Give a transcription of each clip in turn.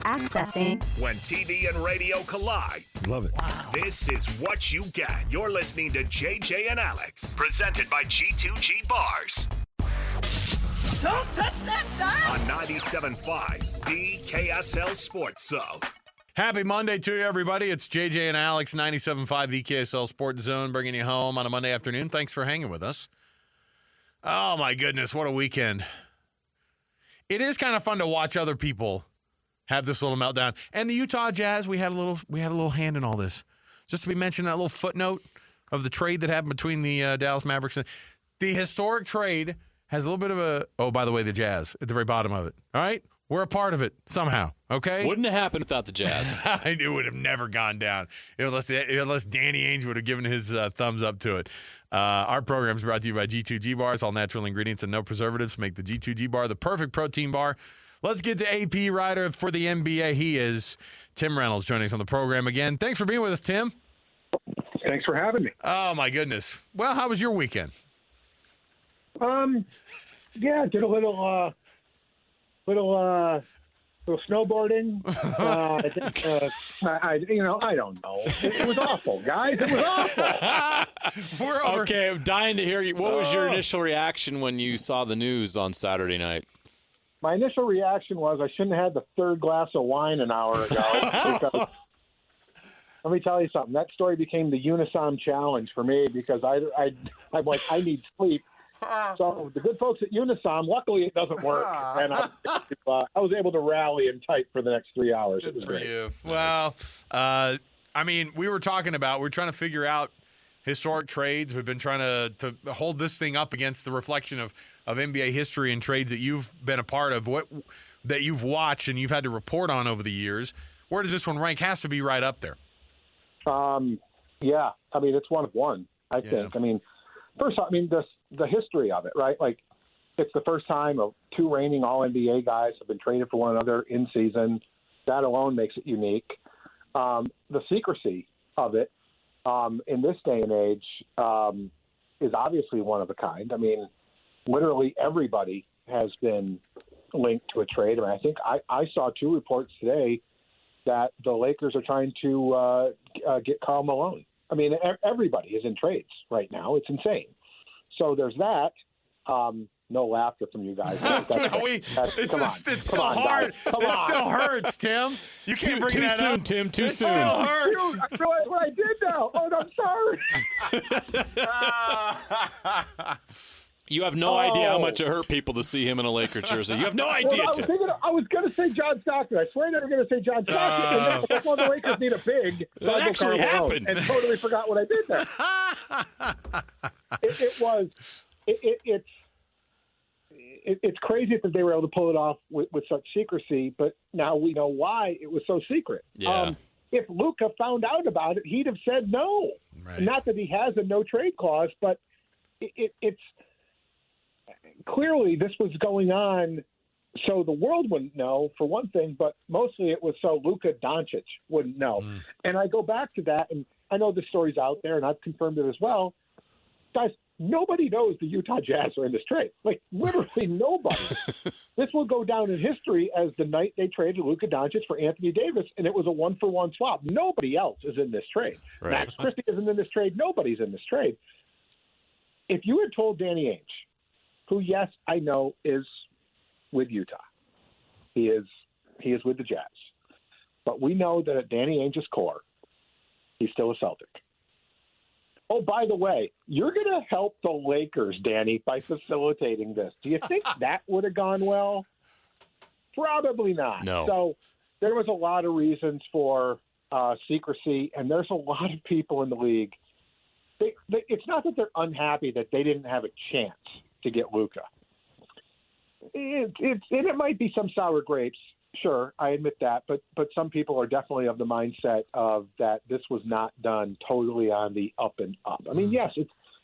Accessing. When TV and radio collide. Love it. Wow. This is what you get. You're listening to JJ and Alex, presented by G2G Bars. Don't touch that dial. On 97.5, the KSL Sports Zone. Happy Monday to you, everybody. It's JJ and Alex, 97.5, the KSL Sports Zone, bringing you home on a Monday afternoon. Thanks for hanging with us. Oh, my goodness, what a weekend. It is kind of fun to watch other people have this little meltdown. And the Utah Jazz, we had a little hand in all this. Just to be mentioned, that little footnote of the trade that happened between the Dallas Mavericks. The historic trade has a little bit of a, oh, by the way, the Jazz at the very bottom of it. All right? We're a part of it somehow, okay? Wouldn't have happened without the Jazz. I knew it would have never gone down unless Danny Ainge would have given his thumbs up to it. Our program is brought to you by G2G Bars. All natural ingredients and no preservatives make the G2G Bar the perfect protein bar. Let's get to AP writer for the NBA. He is Tim Reynolds joining us on the program again. Thanks for being with us, Tim. Thanks for having me. Oh, my goodness. Well, how was your weekend? Yeah, did a little snowboarding. I don't know. It was awful, guys. It was awful. We're over. Okay, I'm dying to hear you. What was your initial reaction when you saw the news on Saturday night? My initial reaction was I shouldn't have had the third glass of wine an hour ago. Let me tell you something. That story became the Unisom challenge for me because I'm like, I need sleep. So the good folks at Unisom, luckily it doesn't work, and I was able to rally and type for the next 3 hours. It was great. You. Well, I mean, we're trying to figure out historic trades. We've been trying to hold this thing up against the reflection of NBA history and trades that you've been a part of, that you've watched and you've had to report on over the years. Where does this one rank? Has to be right up there. Yeah. I mean, it's one of one, I think. I mean, first off, the history of it, right? Like, it's the first time of two reigning All-NBA guys have been traded for one another in season. That alone makes it unique. The secrecy of it in this day and age is obviously one of a kind. I mean, literally everybody has been linked to a trade. I mean, I think I saw two reports today that the Lakers are trying to get Karl Malone. I mean, everybody is in trades right now. It's insane. So there's that. No laughter from you guys. It's still hard. It still hurts, Tim. You can't bring that up. Too soon, Tim. Too soon. It still hurts. I realize what I did now. Oh, I'm sorry. You have no idea how much it hurt people to see him in a Laker jersey. You have no idea, Tim. I was going to say John Stockton. I swear I never going to say John Stockton. And that's why the Lakers need a big. That actually happened. And totally forgot what I did there. It's crazy that they were able to pull it off with such secrecy, but now we know why it was so secret. Yeah. If Luka found out about it, he'd have said no. Right. Not that he has a no-trade clause, but it's clearly this was going on so the world wouldn't know, for one thing, but mostly it was so Luka Dončić wouldn't know. And I go back to that, and I know the story's out there, and I've confirmed it as well. Guys, nobody knows the Utah Jazz are in this trade. Like, literally nobody. This will go down in history as the night they traded Luka Dončić for Anthony Davis, and it was a one-for-one swap. Nobody else is in this trade. Right. Max Christie isn't in this trade. Nobody's in this trade. If you had told Danny Ainge, who, yes, I know is with Utah, he is with the Jazz, but we know that at Danny Ainge's core, he's still a Celtic. Oh, by the way, you're going to help the Lakers, Danny, by facilitating this. Do you think that would have gone well? Probably not. No. So there was a lot of reasons for secrecy, and there's a lot of people in the league. It's not that they're unhappy that they didn't have a chance to get Luka. It might be some sour grapes. Sure, I admit that, but some people are definitely of the mindset of that this was not done totally on the up and up. I mean, yes,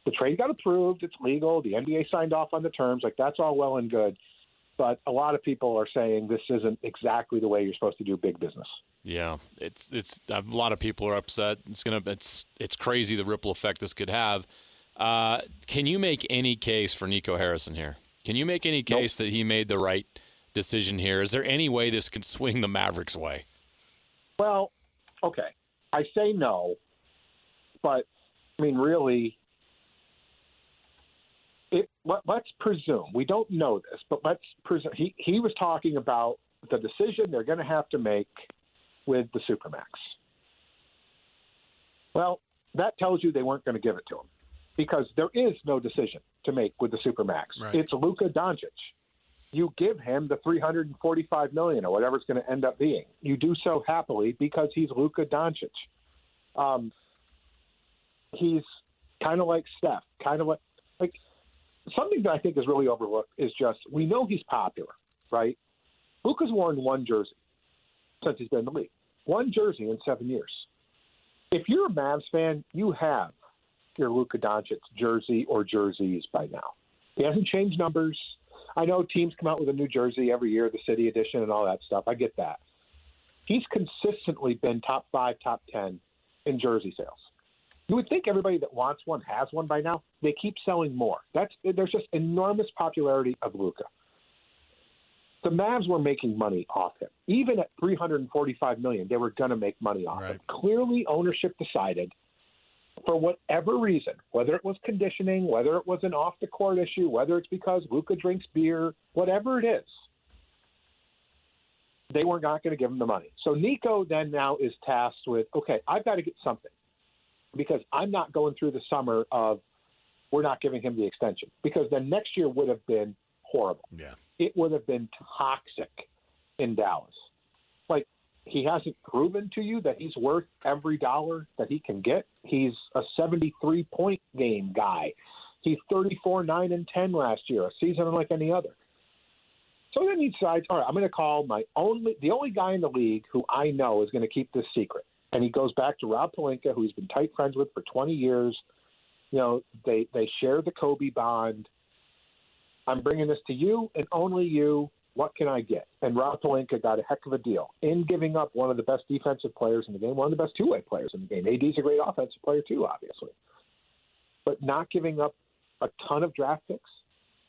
the trade got approved, it's legal, the NBA signed off on the terms, like that's all well and good, but a lot of people are saying this isn't exactly the way you're supposed to do big business. Yeah, it's a lot of people are upset. It's crazy the ripple effect this could have. Can you make any case for Nico Harrison here? Can you make any case that he made the right decision here. Is there any way this could swing the Mavericks' way? Well, okay. I say no, but, I mean, really, let's presume. We don't know this, but let's presume. He was talking about the decision they're going to have to make with the Supermax. Well, that tells you they weren't going to give it to him because there is no decision to make with the Supermax. Right. It's Luka Dončić. You give him the $345 million or whatever it's going to end up being. You do so happily because he's Luka Dončić. He's kind of like Steph, kind of like something that I think is really overlooked is just we know he's popular, right? Luka's worn one jersey since he's been in the league. One jersey in 7 years. If you're a Mavs fan, you have your Luka Dončić jersey or jerseys by now. He hasn't changed numbers. I know teams come out with a new jersey every year, the City Edition and all that stuff. I get that. He's consistently been top 5, top 10 in jersey sales. You would think everybody that wants one has one by now. They keep selling more. There's just enormous popularity of Luka. The Mavs were making money off him. Even at $345 million, they were going to make money off him. Clearly, ownership decided, for whatever reason, whether it was conditioning, whether it was an off-the-court issue, whether it's because Luka drinks beer, whatever it is, they were not going to give him the money. So Nico then now is tasked with, okay, I've got to get something because I'm not going through the summer of we're not giving him the extension because then next year would have been horrible. Yeah. It would have been toxic in Dallas. Like, he hasn't proven to you that he's worth every dollar that he can get. He's a 73-point game guy. He's 34, 9, and 10 last year, a season unlike any other. So then he decides, all right, I'm going to call the only guy in the league who I know is going to keep this secret. And he goes back to Rob Pelinka, who he's been tight friends with for 20 years. You know, they share the Kobe bond. I'm bringing this to you and only you. What can I get? And Rob Pelinka got a heck of a deal in giving up one of the best defensive players in the game, one of the best two-way players in the game. AD's a great offensive player too, obviously. But not giving up a ton of draft picks,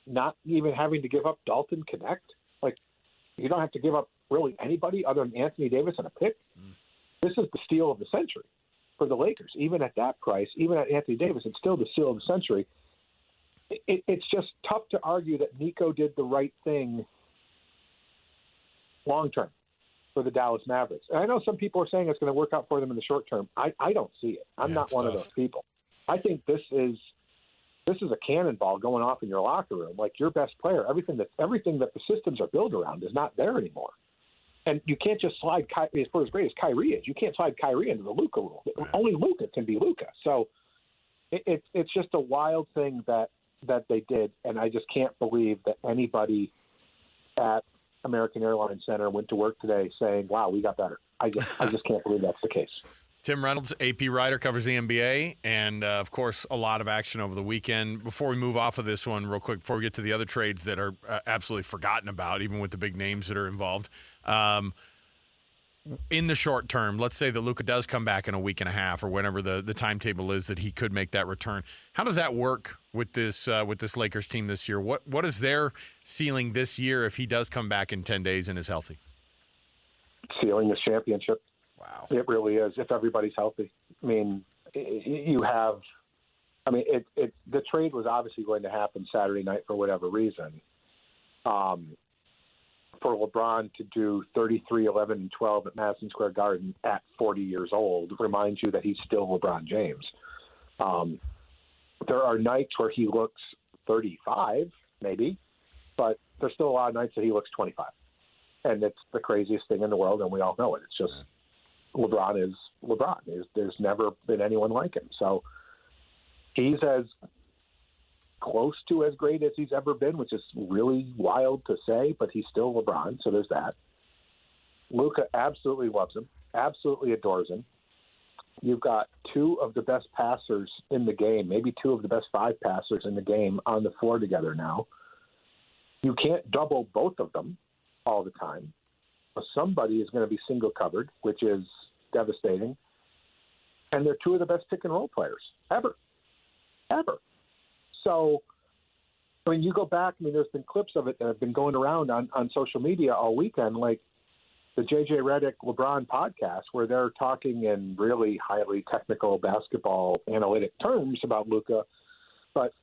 not even having to give up Dalton Connect. Like, you don't have to give up really anybody other than Anthony Davis and a pick. This is the steal of the century for the Lakers. Even at that price, even at Anthony Davis, it's still the steal of the century. It's just tough to argue that Nico did the right thing long term for the Dallas Mavericks. And I know some people are saying it's going to work out for them in the short term. I don't see it. I'm not one of those people. I think this is a cannonball going off in your locker room. Like, your best player, everything that the systems are built around is not there anymore. And you can't just slide Kyrie, for as great as Kyrie is, you can't slide Kyrie into the Luka rule. Only Luka can be Luka. So it's just a wild thing that they did, and I just can't believe that anybody at American Airlines Center went to work today saying, wow, we got better. I just can't believe that's the case. Tim Reynolds, AP writer, covers the NBA, and, of course, a lot of action over the weekend. Before we move off of this one real quick, before we get to the other trades that are absolutely forgotten about, even with the big names that are involved, in the short term, let's say that Luka does come back in a week and a half or whenever the timetable is that he could make that return. How does that work with this Lakers team this year? What is their ceiling this year if he does come back in 10 days and is healthy? Ceiling is championship. Wow. It really is, if everybody's healthy. I mean, the trade was obviously going to happen Saturday night for whatever reason. For LeBron to do 33, 11, and 12 at Madison Square Garden at 40 years old reminds you that he's still LeBron James. There are nights where he looks 35, maybe, but there's still a lot of nights that he looks 25. And it's the craziest thing in the world, and we all know it. It's just LeBron is LeBron. There's never been anyone like him. So he's as close to as great as he's ever been, which is really wild to say, but he's still LeBron, so there's that. Luka absolutely loves him, absolutely adores him. You've got two of the best passers in the game, maybe two of the best 5 passers in the game on the floor together now. You can't double both of them all the time. Somebody is going to be single covered, which is devastating. And they're two of the best pick and roll players ever. So I mean, you go back, there's been clips of it that have been going around on social media all weekend, like the J.J. Redick LeBron podcast, where they're talking in really highly technical basketball analytic terms about Luka. But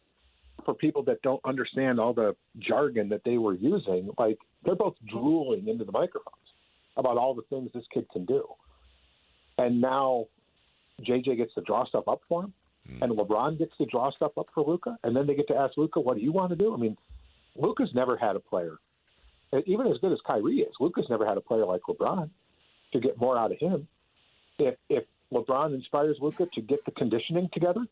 for people that don't understand all the jargon that they were using, like, they're both drooling into the microphones about all the things this kid can do. And now JJ gets to draw stuff up for him, and LeBron gets to draw stuff up for Luka, and then they get to ask Luka, what do you want to do? I mean, Luka's never had a player, even as good as Kirry is, Luka's never had a player like LeBron to get more out of him. If LeBron inspires Luka to get the conditioning together,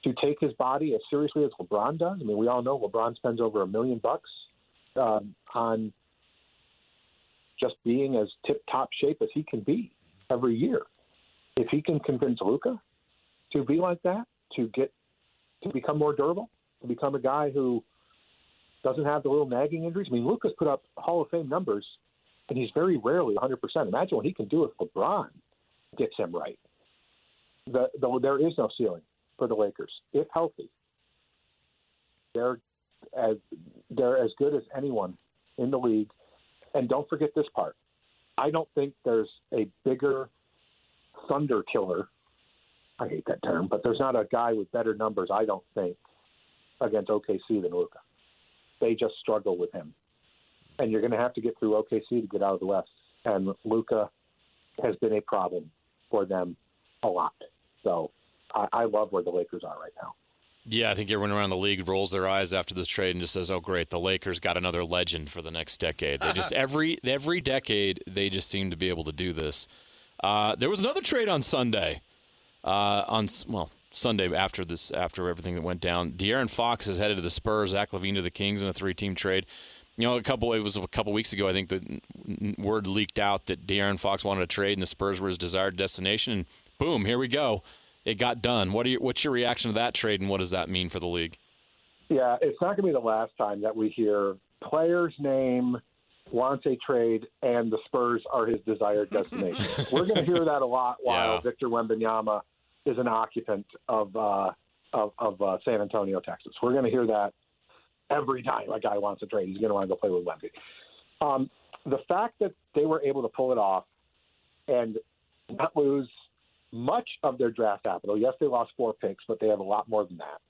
to take his body as seriously as LeBron does, I mean, we all know LeBron spends over $1 million on just being as tip-top shape as he can be every year. If he can convince Luka to be like that, to become more durable, to become a guy who doesn't have the little nagging injuries. I mean, Luka's put up Hall of Fame numbers, and he's very rarely 100%. Imagine what he can do if LeBron gets him right. There is no ceiling for the Lakers. If healthy, they're as good as anyone in the league. And don't forget this part. I don't think there's a bigger thunder killer. I hate that term, but there's not a guy with better numbers, I don't think, against OKC than Luka. They just struggle with him. And you're going to have to get through OKC to get out of the West. And Luka has been a problem for them a lot. So I love where the Lakers are right now. Yeah, I think everyone around the league rolls their eyes after this trade and just says, "Oh, great, the Lakers got another legend for the next decade." They just every decade they just seem to be able to do this. There was another trade on Sunday. Sunday after everything that went down. De'Aaron Fox is headed to the Spurs. Zach LaVine to the Kings in a 3-team trade. You know, it was a couple weeks ago, I think the word leaked out that De'Aaron Fox wanted a trade and the Spurs were his desired destination. And boom, here we go. It got done. What's your reaction to that trade, and what does that mean for the league? Yeah, it's not going to be the last time that we hear player's name, wants a trade, and the Spurs are his desired destination. We're going to hear that a lot while Victor Wembanyama is an occupant of San Antonio, Texas. We're going to hear that every time a guy wants a trade. He's going to want to go play with Wemby. The fact that they were able to pull it off and not lose much of their draft capital. Yes, they lost 4 picks, but they have a lot more than that.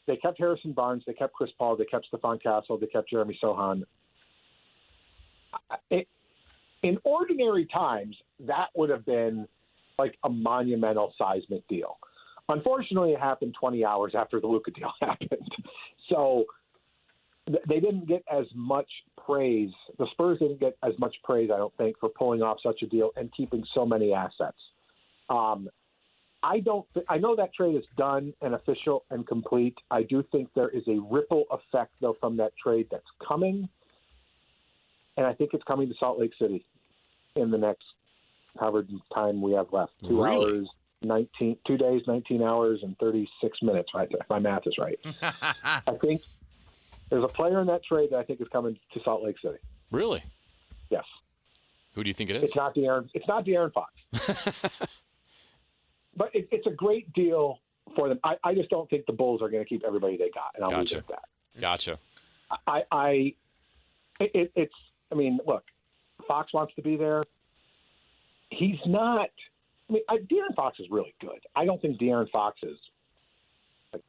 They kept Harrison Barnes. They kept Chris Paul. They kept Stephon Castle. They kept Jeremy Sohan. In ordinary times, that would have been like a monumental seismic deal. Unfortunately, it happened 20 hours after the Luka deal happened. So they didn't get as much praise. The Spurs didn't get as much praise, I don't think, for pulling off such a deal and keeping so many assets. I know that trade is done and official and complete. I do think there is a ripple effect, though, from that trade that's coming. And I think it's coming to Salt Lake City in the next however time we have left. 2 hours, 2 days, 19 hours, and 36 minutes, right there, if my math is right. I think there's a player in that trade that I think is coming to Salt Lake City. Really? Yes. Who do you think it is? It's not De'Aaron Fox. But it's a great deal for them. I just don't think the Bulls are going to keep everybody they got, and I'll leave it at that. Gotcha. Look, Fox wants to be there. He's not. De'Aaron Fox is really good. I don't think De'Aaron Fox is like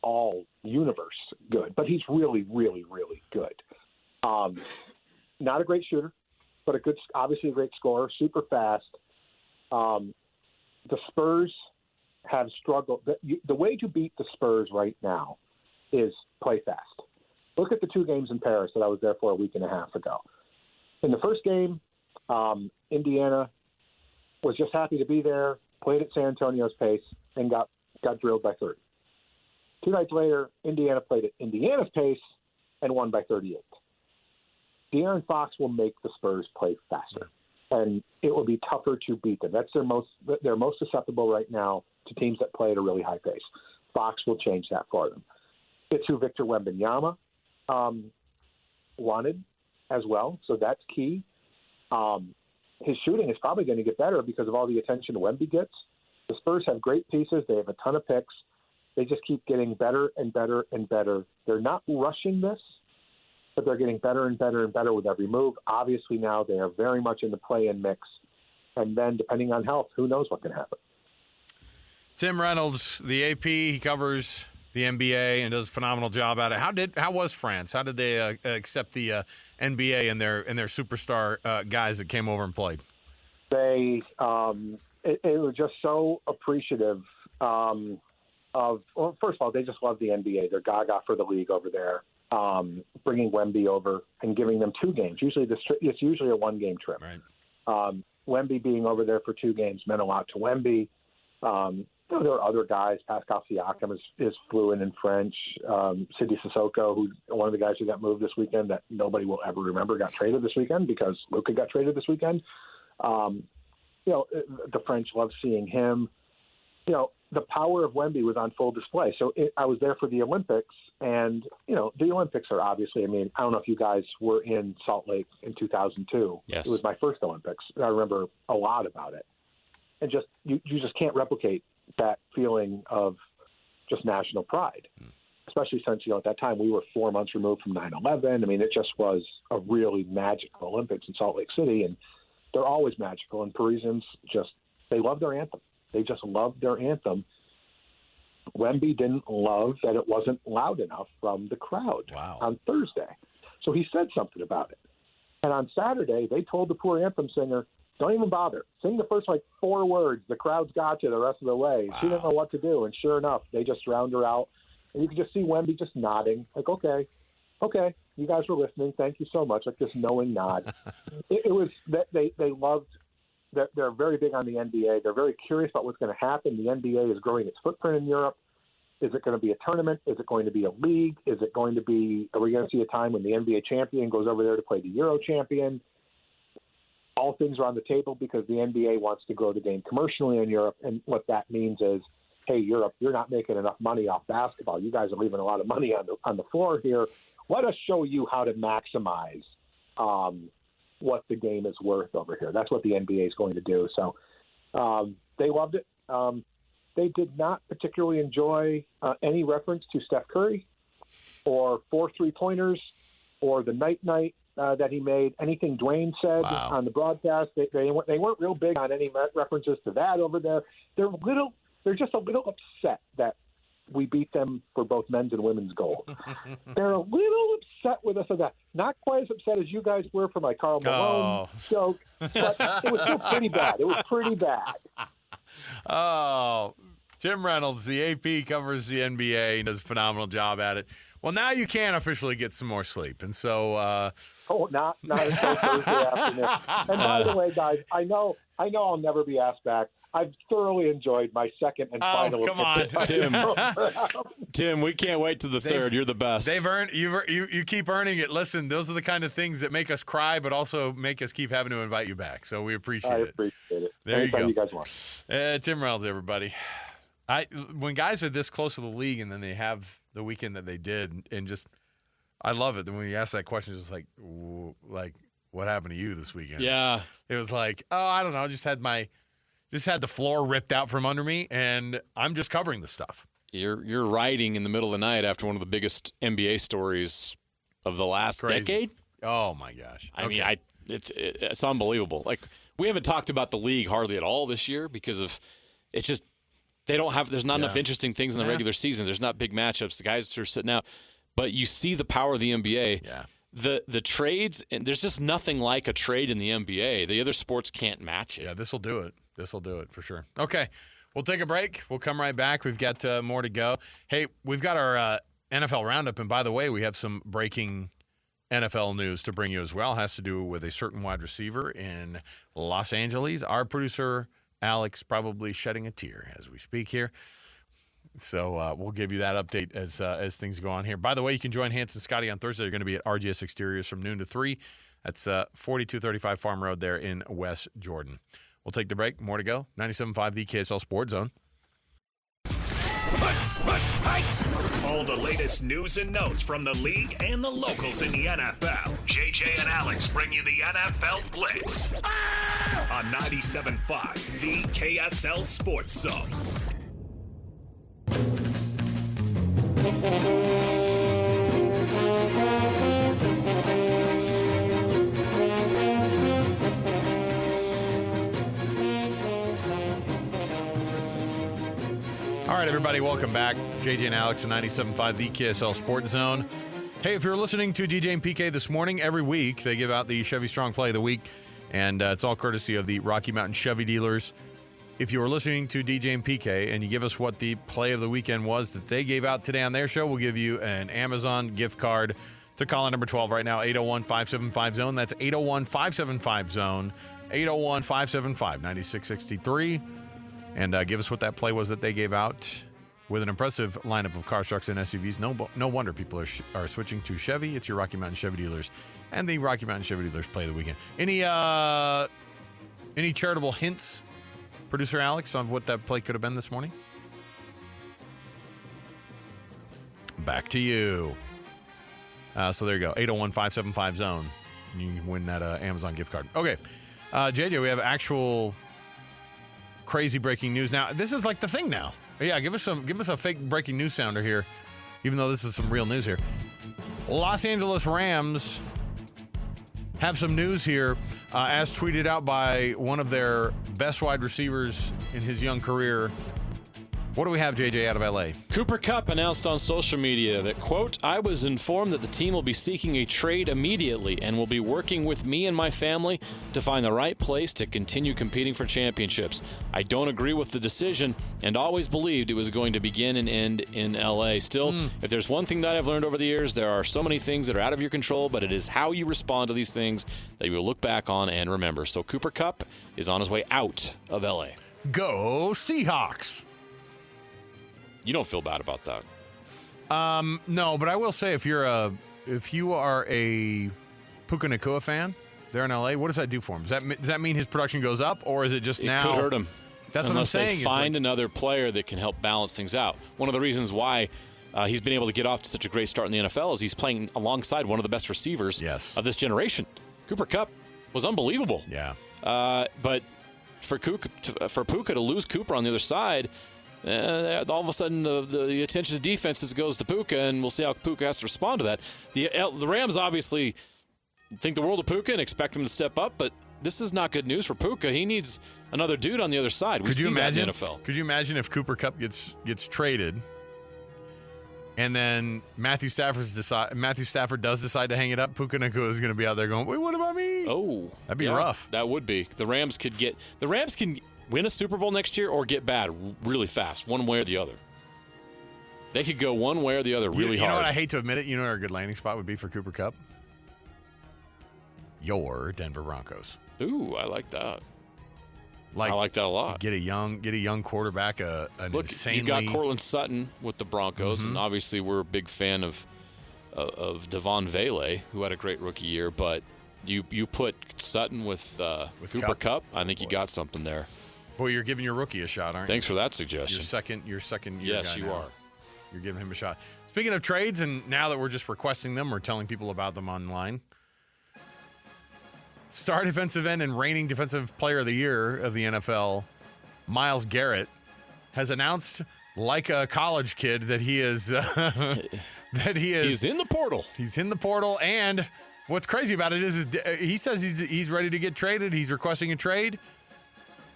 all universe good, but he's really, really, really good. Not a great shooter, but obviously a great scorer, super fast. The Spurs have struggled. The way to beat the Spurs right now is play fast. Look at the 2 games in Paris that I was there for a week and a half ago. In the first game, Indiana was just happy to be there, played at San Antonio's pace, and got drilled by 30. 2 nights later, Indiana played at Indiana's pace and won by 38. De'Aaron Fox will make the Spurs play faster, and it will be tougher to beat them. They're most susceptible right now to teams that play at a really high pace. Fox will change that for them. It's who Victor Wembanyama wanted as well, so that's key. His shooting is probably going to get better because of all the attention Wemby gets. The Spurs have great pieces. They have a ton of picks. They just keep getting better and better and better. They're not rushing this, but they're getting better and better and better with every move. Obviously now they are very much in the play-in mix. And then depending on health, who knows what can happen. Tim Reynolds, the AP, he covers the NBA and does a phenomenal job at it. How was France? How did they accept the NBA and their superstar guys that came over and played? They it was just so appreciative well, first of all, they just love the NBA. They're gaga for the league over there. Bringing Wemby over and giving them 2 games. It's usually a 1-game trip. Right. Wemby being over there for 2 games meant a lot to Wemby. There are other guys. Pascal Siakam is fluent in French. Sidi Sissoko, who's one of the guys who got moved this weekend that nobody will ever remember, got traded this weekend because Luka got traded this weekend. The French love seeing him. The power of Wemby was on full display. So I was there for the Olympics, and, the Olympics are obviously, I don't know if you guys were in Salt Lake in 2002. Yes. It was my first Olympics. I remember a lot about it. And just you just can't replicate that feeling of just national pride, especially since, at that time we were 4 months removed from 9/11. It just was a really magical Olympics in Salt Lake City, and they're always magical. And Parisians they love their anthem. They just loved their anthem. Wemby didn't love that it wasn't loud enough from the crowd on Thursday. So he said something about it. And on Saturday, they told the poor anthem singer, don't even bother. Sing the first 4 words. The crowd's got you the rest of the way. Wow. She didn't know what to do. And sure enough, they just drowned her out. And you could just see Wemby just nodding, okay, you guys were listening. Thank you so much. This knowing nod. It was that they loved. They're very big on the NBA. They're very curious about what's going to happen. The NBA is growing its footprint in Europe. Is it going to be a tournament? Is it going to be a league? Are we going to see a time when the NBA champion goes over there to play the Euro champion? All things are on the table because the NBA wants to grow the game commercially in Europe. And what that means is, hey, Europe, you're not making enough money off basketball. You guys are leaving a lot of money on the floor here. Let us show you how to maximize what the game is worth over here. That's what the NBA is going to do. So they loved it. They did not particularly enjoy any reference to Steph Curry or 4 3-pointers or the night that he made. Anything Dwayne said on the broadcast, they weren't real big on any references to that over there. They're just a little upset that we beat them for both men's and women's gold. They're a little upset with us on that. Not quite as upset as you guys were for my Karl Malone joke, but it was still pretty bad. It was pretty bad. Oh, Tim Reynolds, the AP, covers the NBA and does a phenomenal job at it. Well, now you can officially get some more sleep, and so. Not until Thursday afternoon. And by the way, guys, I know I'll never be asked back. I've thoroughly enjoyed my second and final. Come on, Tim. We can't wait to the third. You're the best. They've earned you keep earning it. Listen, those are the kind of things that make us cry, but also make us keep having to invite you back. So we appreciate it. I appreciate it. There Anytime you go. You guys want. Tim Reynolds, everybody. When guys are this close to the league and then they have the weekend that they did, and just I love it. When you ask that question, it's just like what happened to you this weekend? Yeah, it was like, I don't know, just had the floor ripped out from under me, and I'm just covering the stuff. You're writing in the middle of the night after one of the biggest NBA stories of the last decade. Oh my gosh! I mean, it's unbelievable. Like, we haven't talked about the league hardly at all this year because of it's just there's not enough interesting things in the regular season. There's not big matchups. The guys are sitting out, but you see the power of the NBA. Yeah. The trades, and there's just nothing like a trade in the NBA. The other sports can't match it. Yeah, this will do it. This will do it for sure. Okay, we'll take a break. We'll come right back. We've got more to go. Hey, we've got our NFL Roundup, and by the way, we have some breaking NFL news to bring you as well. It has to do with a certain wide receiver in Los Angeles. Our producer, Alex, probably shedding a tear as we speak here. So we'll give you that update as things go on here. By the way, you can join Hans and Scotty on Thursday. They're going to be at RGS Exteriors from noon to 3. That's 4235 Farm Road there in West Jordan. We'll take the break. More to go. 97.5, the KSL Sports Zone. All the latest news and notes from the league and the locals in the NFL. JJ and Alex bring you the NFL Blitz on 97.5, the KSL Sports Zone. All right, everybody, welcome back. JJ and Alex, 97.5, the KSL Sports Zone. Hey, if you're listening to DJ and PK this morning, every week they give out the Chevy Strong Play of the Week, and it's all courtesy of the Rocky Mountain Chevy dealers. If you were listening to DJ and PK and you give us what the play of the weekend was that they gave out today on their show, we'll give you an Amazon gift card to call in number 12 right now, 801-575-ZONE. That's 801-575-ZONE, 801-575-9663. And give us what that play was that they gave out with an impressive lineup of cars, trucks, and SUVs. No wonder people are switching to Chevy. It's your Rocky Mountain Chevy dealers and the Rocky Mountain Chevy dealers play of the weekend. Any charitable hints, Producer Alex, on what that play could have been this morning? Back to you. So there you go, 801-575-ZONE. You can win that Amazon gift card. Okay, JJ, we have actual crazy breaking news now. This is like the thing now. Yeah, give us a fake breaking news sounder here, even though this is some real news here. Los Angeles Rams have some news here, as tweeted out by one of their best wide receivers in his young career. What do we have, JJ, out of LA? Cooper Kupp announced on social media that, quote, I was informed that the team will be seeking a trade immediately and will be working with me and my family to find the right place to continue competing for championships. I don't agree with the decision and always believed it was going to begin and end in LA. Still, if there's one thing that I've learned over the years, there are so many things that are out of your control, but it is how you respond to these things that you will look back on and remember. So Cooper Kupp is on his way out of LA. Go Seahawks. You don't feel bad about that. No, but I will say if you are a Puka Nacua fan there in LA, what does that do for him? Does that mean his production goes up, or is it just now? It could hurt him. That's what I'm saying. Unless they find another player that can help balance things out. One of the reasons why he's been able to get off to such a great start in the NFL is he's playing alongside one of the best receivers of this generation. Cooper Kupp was unbelievable. Yeah. But for Puka to lose Cooper on the other side, all of a sudden the attention to defenses goes to Puka, and we'll see how Puka has to respond to that. The Rams obviously think the world of Puka and expect him to step up, but this is not good news for Puka. He needs another dude on the other side. Could you imagine that in the NFL? Could you imagine if Cooper Kupp gets traded, and then Matthew Stafford does decide to hang it up? Puka Nacua is going to be out there going, "Wait, what about me?" Oh, that'd be rough. That would be. The Rams can win a Super Bowl next year or get bad really fast, one way or the other. They could go one way or the other really hard. You know what? I hate to admit it. You know where a good landing spot would be for Cooper Kupp? Your Denver Broncos. Ooh, I like that. I like that a lot. Get a young quarterback. You got Cortland Sutton with the Broncos, and obviously we're a big fan of Devon Vele, who had a great rookie year. But you put Sutton with Cooper Kupp, I think you got something there. Boy, you're giving your rookie a shot, aren't you? Thanks for that suggestion. Your second year. Yes, guy you now. are. You're giving him a shot. Speaking of trades, and now that we're just requesting them, we're telling people about them online. Star defensive end and reigning defensive player of the year of the NFL, Myles Garrett, has announced, like a college kid, that he is He's in the portal. He's in the portal, and what's crazy about it is he says he's ready to get traded. He's requesting a trade,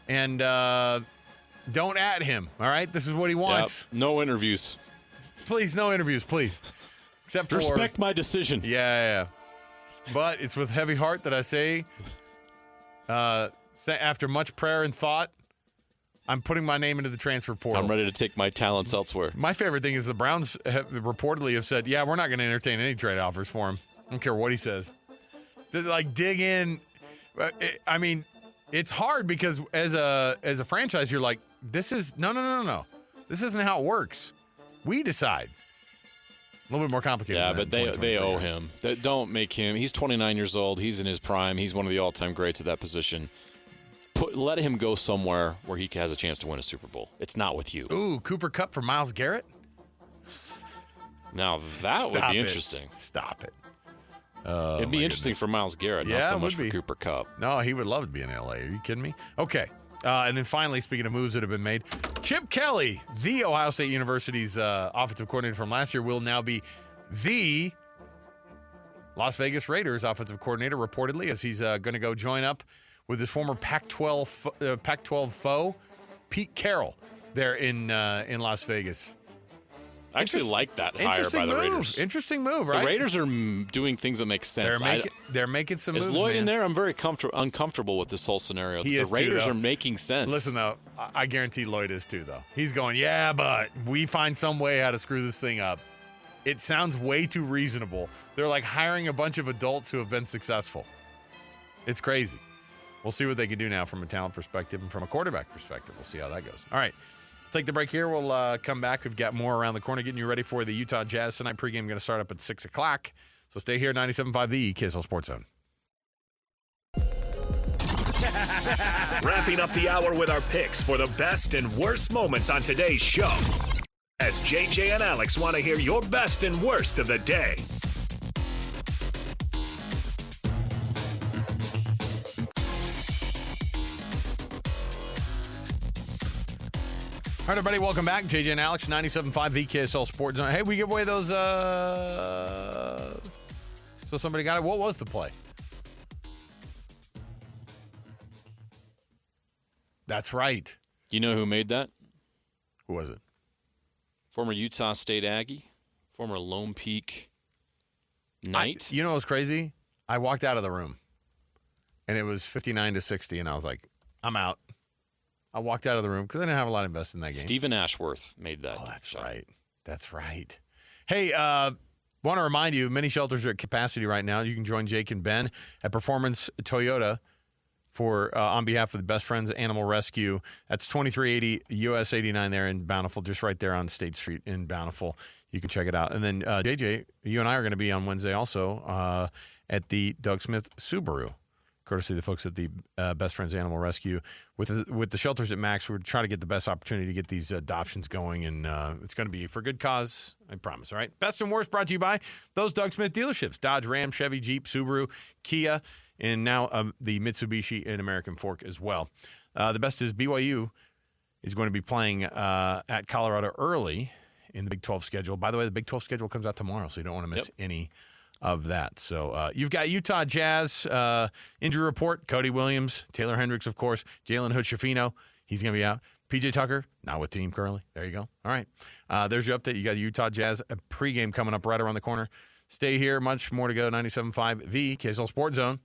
and don't at him. All right, this is what he wants. Yep. No interviews. Please, no interviews, please. Except for respect my decision. Yeah. But it's with heavy heart that I say, after much prayer and thought, I'm putting my name into the transfer portal. I'm ready to take my talents elsewhere. My favorite thing is the Browns reportedly have said, yeah, we're not going to entertain any trade offers for him. I don't care what he says. Like, dig in. I mean, it's hard because as a franchise, you're like, this is no. This isn't how it works. We decide. A little bit more complicated. Yeah, but they owe him. Don't make him. He's 29 years old. He's in his prime. He's one of the all-time greats at that position. Let him go somewhere where he has a chance to win a Super Bowl. It's not with you. Ooh, Cooper Kupp for Myles Garrett? Now, that would be interesting. Stop it. It'd be interesting for Myles Garrett, not so much for Cooper Kupp. No, he would love to be in L.A. Are you kidding me? Okay. And then finally, speaking of moves that have been made, Chip Kelly, the Ohio State University's offensive coordinator from last year, will now be the Las Vegas Raiders offensive coordinator, reportedly, as he's going to go join up with his former Pac-12 foe, Pete Carroll, there in Las Vegas. I actually like that hire by the Raiders. Interesting move, right? The Raiders are doing things that make sense. They're making some moves, Is Lloyd man. in there? I'm very uncomfortable with this whole scenario. The Raiders too, are making sense. Listen, though, I guarantee Lloyd is too, though. He's going, yeah, but we find some way how to screw this thing up. It sounds way too reasonable. They're like hiring a bunch of adults who have been successful. It's crazy. We'll see what they can do now from a talent perspective and from a quarterback perspective. We'll see how that goes. All right. Take the break here. We'll come back. We've got more around the corner, getting you ready for the Utah Jazz tonight. Pregame going to start up at 6 o'clock. So stay here, 97.5 The KSL Sports Zone. Wrapping up the hour with our picks for the best and worst moments on today's show. As JJ and Alex want to hear your best and worst of the day. All right, everybody, welcome back. JJ and Alex, 97.5 VKSL Sports Zone. Hey, we give away those, so somebody got it. What was the play? That's right. You know who made that? Who was it? Former Utah State Aggie, former Lone Peak Knight. You know what was crazy? I walked out of the room, and it was 59-60, and I was like, I'm out. I walked out of the room because I didn't have a lot invested in that game. Stephen Ashworth made that. Oh, that's right. That's right. Hey, want to remind you, many shelters are at capacity right now. You can join Jake and Ben at Performance Toyota for on behalf of the Best Friends Animal Rescue. That's 2380 US 89 there in Bountiful, just right there on State Street in Bountiful. You can check it out. And then, JJ, you and I are going to be on Wednesday also at the Doug Smith Subaru, courtesy of the folks at the Best Friends Animal Rescue. With the shelters at Max, we're trying to get the best opportunity to get these adoptions going, and it's going to be for good cause, I promise, all right? Best and worst brought to you by those Doug Smith dealerships, Dodge, Ram, Chevy, Jeep, Subaru, Kia, and now the Mitsubishi and American Fork as well. The best is BYU is going to be playing at Colorado early in the Big 12 schedule. By the way, the Big 12 schedule comes out tomorrow, so you don't want to miss any of that. So you've got Utah Jazz injury report. Cody Williams, Taylor Hendricks, of course, Jalen Hood-Schifino, he's going to be out. PJ Tucker, not with team currently. There you go. All right. There's your update. You got Utah Jazz pregame coming up right around the corner. Stay here. Much more to go. 97.5 The KSL Sports Zone.